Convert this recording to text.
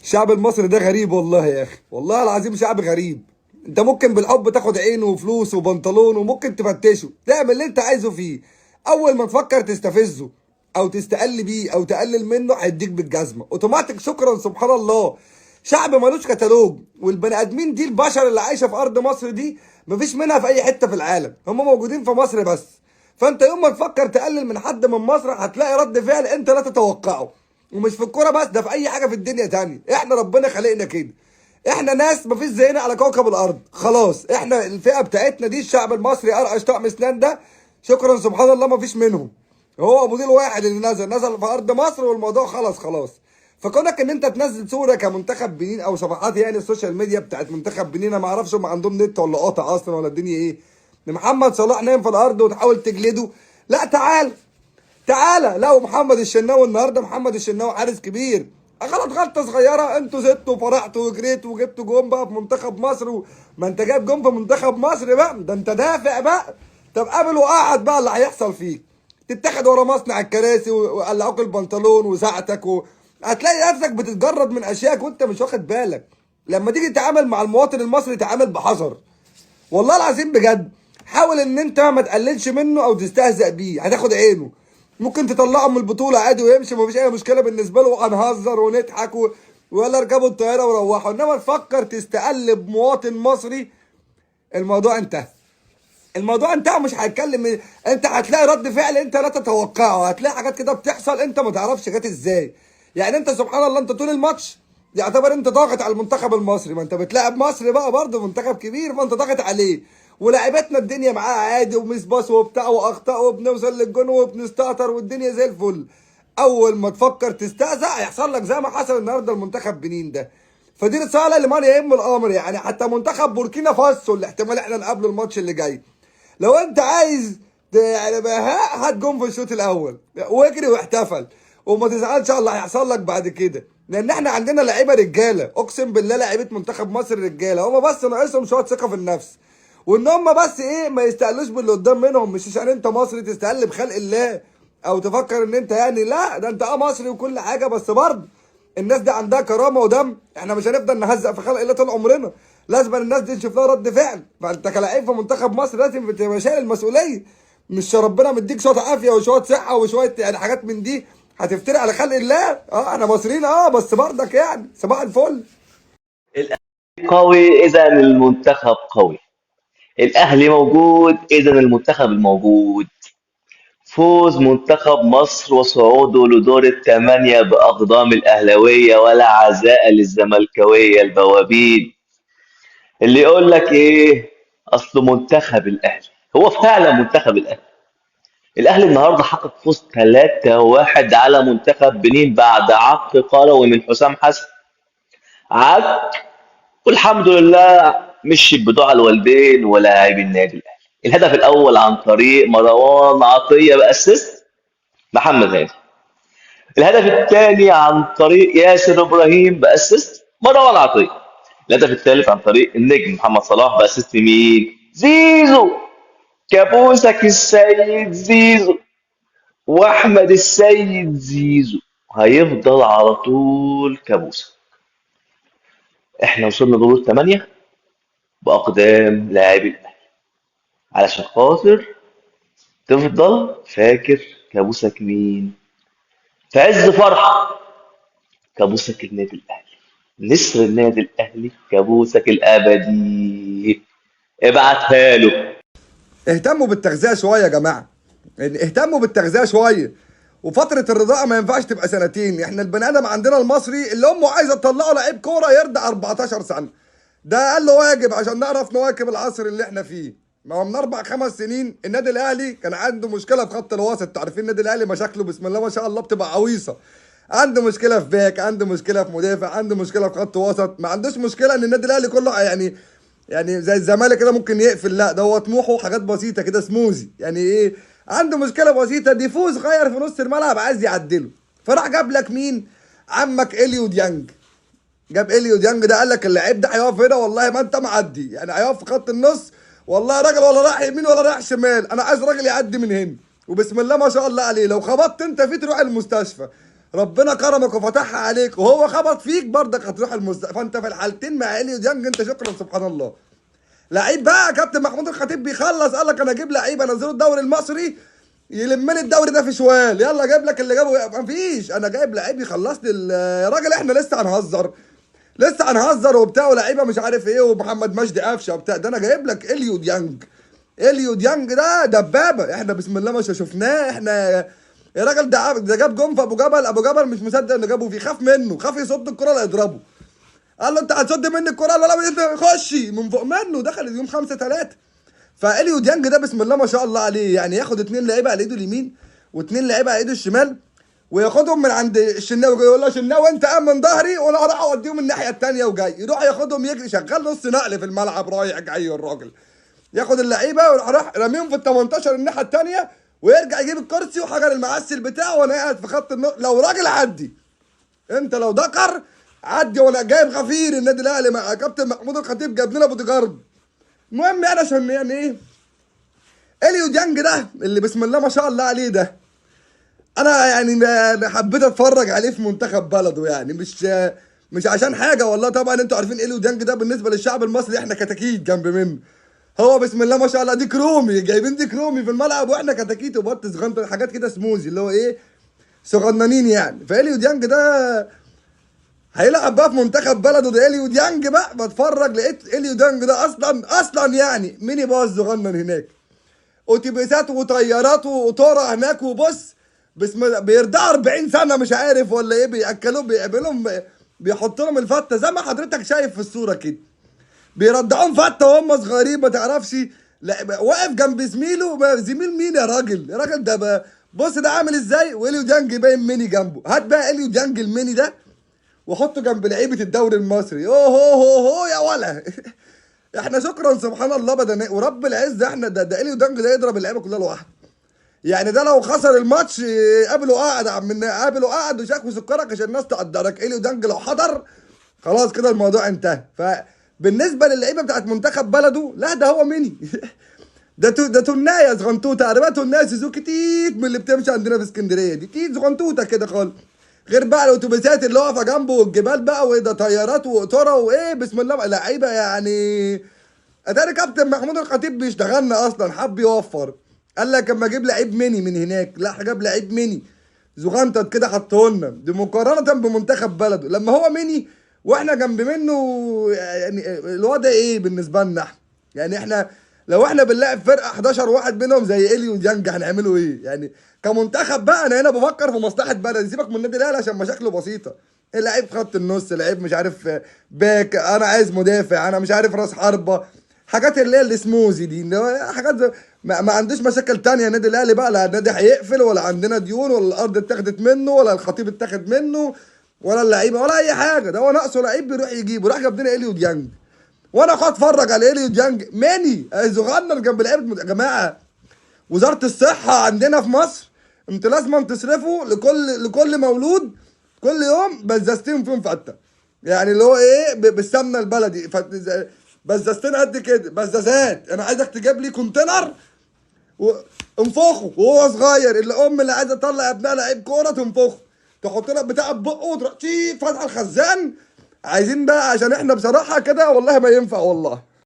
الشعب المصري ده غريب والله يا اخي، والله العظيم شعب غريب. انت ممكن بالحب تاخد عينه وفلوس وبنطلون، وممكن تفتشه تعمل اللي انت عايزه فيه. اول ما تفكر تستفزه او تستقل بيه او تقلل منه هيديك بالجزمه اوتوماتيك. شكرا سبحان الله. شعب ملوش كتالوج، والبني ادمين دي البشر اللي عايشه في ارض مصر دي مفيش منها في اي حته في العالم، هم موجودين في مصر بس. فانت يوم ما تفكر تقلل من حد من مصر هتلاقي رد فعل انت لا تتوقعه. ومش في الكوره بس، ده في اي حاجه في الدنيا تانية. احنا ربنا خلقنا كده، احنا ناس مفيش زينا على كوكب الارض. خلاص احنا الفئه بتاعتنا دي الشعب المصري ارقش طقم اسنان ده، شكرا سبحان الله مفيش منهم. هو موديل واحد اللي نزل في ارض مصر والموضوع خلاص. فكونك ان انت تنزل صوره كمنتخب بنين او صفحات يعني السوشيال ميديا بتاعت منتخب بنين، انا ما اعرفش هم عندهم نت ولا قاطع اصلا ولا الدنيا ايه، محمد صلاح نايم في الارض وتحاول تجلده. لا تعالى لو محمد الشناوي النهارده، محمد الشناوي حارس كبير، غلط غلطه صغيره انتوا زدتوا وفرحتوا وجريتوا وجبتوا جون بقى في منتخب مصر ما انت جايب جون في منتخب مصر بقى، ده انت دافع بقى. طب قابل وقعد بقى اللي هيحصل فيك، تتاخد ورا مصنع الكراسي وقلعوك البنطلون وساعتك هتلاقي نفسك بتتجرد من اشياء وانت مش واخد بالك. لما تيجي تتعامل مع المواطن المصري تعامل بحذر، والله العظيم بجد. حاول ان انت ما تقللش منه او تستهزأ بيه، هتاخد عينه. ممكن تطلعه من البطوله عادي ويمشي، مفيش اي مشكله بالنسبه له، وهنهزر ونضحك ولا اركبوا الطياره وروحوا. انما تفكر تستقلب مواطن مصري، الموضوع انتهى. الموضوع انتهى، مش هيتكلم. انت هتلاقي رد فعل انت لا تتوقعه، هتلاقي حاجات كده بتحصل انت ما تعرفش جت ازاي. يعني انت سبحان الله انت طول الماتش يعتبر انت ضاغط على المنتخب المصري، ما انت بتلاعب مصر بقى برضه منتخب كبير، فانت ضاغط عليه. ولاعيبتنا الدنيا معاه عادي وميس باص وبتاع واخطاء وبنوصل للجون وبنستهتر والدنيا زي الفل. اول ما تفكر تستهزأ هيحصل لك زي ما حصل النهارده المنتخب بنين ده. فدي رساله لمن يهم الامر، يعني حتى منتخب بوركينا فاسو اللي احتمال احنا نقابله الماتش اللي جاي، لو انت عايز يعني هات جون في الشوط الاول واجري واحتفل، وما تزعلش على اللي هيحصل لك بعد كده. لان احنا عندنا لعيبه رجاله، اقسم بالله لعيبه منتخب مصر رجاله، هما بس ناقصهم شويه ثقه في النفس، وان هما بس ايه ما يستقلوش باللي قدام منهم. مش عشان انت مصري تستقل بخلق الله او تفكر ان انت يعني، لا ده انت مصري وكل حاجه، بس برضه الناس دي عندها كرامه ودم. احنا مش هنفضل نهزق في خلق الله طول عمرنا، لازم الناس دي نشوف لها رد فعل. فانت كلاعب في منتخب مصر لازم تبقى شايل المسؤوليه، مش ربنا مديك شويه عافيه وشويه صحه وشويه يعني حاجات من دي هتفتري على خلق الله. احنا مصريين بس برضك يعني صباح الفل. الأهلي قوي إذا المنتخب قوي. الأهلي موجود إذا المنتخب الموجود. فوز منتخب مصر وصعوده لدور الثمانية بأقدام الأهلوية ولا عزاء للزملكاوية البوابين. اللي يقول لك إيه أصل منتخب الأهلي، هو فعلا منتخب الأهلي. الأهلي النهارده حقق فوز 3-1 على منتخب بنين بعد عق قروي من حسام حسن. عك، والحمد لله مشي بدعاء الوالدين ولاعبي النادي الاهلي. الهدف الاول عن طريق مروان عطيه باسيست محمد هاني. الهدف الثاني عن طريق ياسر ابراهيم باسيست مروان عطيه. الهدف الثالث عن طريق النجم محمد صلاح باسيست مين؟ زيزو. كابوسك السيد زيزو، واحمد السيد زيزو هيفضل على طول كابوسه. احنا وصلنا دور الثمانيه باقدام لاعبي الاهلي، علشان خاطر تفضل فاكر كابوسك مين في عز فرحة. كابوسك النادي الأهلي، نسر النادي الأهلي، كابوسك الأبدي. ابعتها له. اهتموا بالتغذيه شويه يا جماعه، يعني اهتموا بالتغذيه شويه. وفتره الرضاعه ما ينفعش تبقى سنتين. احنا البني ادم عندنا المصري اللي امه عايزه تطلعه لعيب كوره يرضع 14 سنه، ده اقل واجب عشان نعرف نواكب العصر اللي احنا فيه. ما هو من 4 5 سنين النادي الاهلي كان عنده مشكله في خط الوسط. عارفين النادي الاهلي مشاكله بسم الله ما شاء الله بتبقى عويصه. عنده مشكله في باك، عنده مشكله في مدافع، عنده مشكله في خط وسط. ما عندوش مشكله ان النادي الاهلي كله يعني زي الزمالك كده ممكن يقفل، لا ده هو طموحه حاجات بسيطه كده سموزي. يعني ايه؟ عنده مشكله بسيطه، ديفوز غير في نص الملعب عايز يعدله، فراح جاب لك مين؟ عمك اليو ديانج. جاب اليو ديانج ده قال لك اللعيب ده هيقف هنا والله ما انت معدي، يعني هيقف في خط النص والله راجل ولا رايح يمين ولا رايح شمال، انا عايز راجل يعدي من هنا. وبسم الله ما شاء الله عليه، لو خبطت انت فيه تروح المستشفى. ربنا كرمك وفتحها عليك وهو خبط فيك برضك هتروح فانت في الحالتين مع اليو ديانج انت شكرا سبحان الله. لعيب بقى كابتن محمود الخطيب بيخلص قال لك انا اجيب لعيب انزله الدوري المصري يلم لي الدوري ده في شوال، يلا جايب لك اللي جابه مفيش، انا جايب لعيب يخلص لي يا راجل احنا لسه هنهزر، لسه هنهزر وبتاع ولاعيبه مش عارف ايه ومحمد مجدي قفشه وبتاع، ده انا جايب لك اليو ديانج. اليو ديانج ده دبابه، احنا بسم الله ما شفناه احنا. يا راجل ده جاب جون في ابو جبل، ابو جبل مش مصدق انه جابه فيه، خاف منه، خاف يصد الكره لا يضربه. قال له انت هتصد مني الكره ولا لا خشي من فوق منه، دخل اليوم 5-3. فاليو ديانج ده بسم الله ما شاء الله عليه، يعني ياخد 2 لعيبه على ايده اليمين و2 لعيبه على ايده الشمال وياخدهم من عند الشناوي، يقول له شناوي انت قام من ظهري وانا هروح اوديهم الناحيه الثانيه وجاي، يروح ياخدهم يجري شغال نص نقل في الملعب رايح جاي الراجل. ياخد اللعيبه ويروح راميهم في ال 18 الناحيه الثانيه ويرجع يجيب الكرسي وحجر المعسل بتاعه وانا قاعد في خط النص. لو راجل عدي انت، لو دكر عدي، وانا جايب غفير النادي الاهلي مع كابتن محمود الخطيب جاب لنا بودي جارد. المهم يعني عشان يعني ايه، اليو ديانج ده اللي بسم الله ما شاء الله عليه ده، انا يعني حبيت اتفرج عليه في منتخب بلده، يعني مش عشان حاجه والله، طبعا انتوا عارفين اليو ديانج ده بالنسبه للشعب المصري احنا كتاكيت جنب منه. هو بسم الله ما شاء الله ديك رومي، جايبين ديك رومي في الملعب واحنا كتاكيت وبط صغنطه حاجات كده سموزي اللي هو ايه صغننين يعني. فاليو ديانج ده هيلعب بقى في منتخب بلده، ده اليو ديانج بقى بتفرج لقيت اليو ديانج ده اصلا يعني ميني باص صغنن هناك، اتوبيسات وطيارات وقطوره هناك، وبص بسم الله بيرضعوا 40 سنه مش عارف ولا ايه، بياكلوهم بيقابلهم بيحطوا لهم الفته زي ما حضرتك شايف في الصوره كده، بيرضعوهم فته وهم صغيرين ما تعرفش. لا واقف جنب زميله، زميل مين يا راجل؟ يا راجل ده بص ده عامل ازاي، واليو ديانج باين ميني جنبه. هات بقى اليو ديانج الميني ده وحطه جنب لعيبه الدوري المصري، اوه هو هو هو يا ولا احنا شكرا سبحان الله بدني ورب العزه، احنا ده اليو ديانج ده يضرب اللعيبه كلها لوحده. يعني ده لو خسر الماتش قابله قاعد قابله قاعد وشاك وسكرك عشان الناس تقدرك. اليو ديانج لو حضر خلاص كده الموضوع انتهى. فبالنسبه للعيبه بتاعت منتخب بلده لا ده هو ميني ده تنايه صغنطوطه، عربيات تنايه سوزوكي تيت من اللي بتمشي عندنا في اسكندريه دي، تيت صغنطوطه كده خالص، غير بقى الاتوبيسات اللي واقفه جنبه والجبال بقى وده طيارات وقطوره وايه بسم الله لعيبه يعني. اتاري كابتن محمود الخطيب بيشتغلنا اصلا، حب يوفر، قال لك اما اجيب لعيب ميني من هناك، لا جاب لعيب ميني زغنطط كده حطه لنا، دي مقارنه بمنتخب بلده لما هو ميني واحنا جنب منه. يعني الوضع ايه بالنسبه لنا احنا؟ يعني احنا لو احنا بنلاعب فرقه 11 واحد منهم زي اليو ديانج هنعملوا ايه؟ يعني كمنتخب بقى انا هنا بفكر في مصلحه بلدي، سيبك من النادي الاهلي عشان مشاكله بسيطه، اللعيب خط النص، لعيب مش عارف باك، انا عايز مدافع، انا مش عارف راس حربه، حاجات اللي هي السموزي دي، اللي هو حاجات ما عندوش مشاكل تانية. النادي الاهلي بقى لا النادي هيقفل ولا عندنا ديون ولا الارض اتاخدت منه ولا الخطيب اتاخد منه ولا اللعيبه ولا اي حاجه، ده هو ناقصه لعيب بيروح يجيبه، راح جاب لنا اليو ديانج. وانا اخد اتفرج على اليو ديانج ماني صغنن جنب لعيبه. يا جماعه وزاره الصحه عندنا في مصر انت لازم تصرفوا لكل مولود كل يوم بزازتين فيهم فته، يعني اللي هو ايه بالسمنه البلدي، بزازتين قد كده بزازات، انا عايزك تجيب لي كونتينر وانفخه وهو صغير، الام اللي عايزه تطلع ابنها لعيب كوره تنفخه، تحط لها بتاع بقه وتروح فاتحه الخزان. عايزين بقى عشان احنا بصراحه كده والله ما ينفع والله.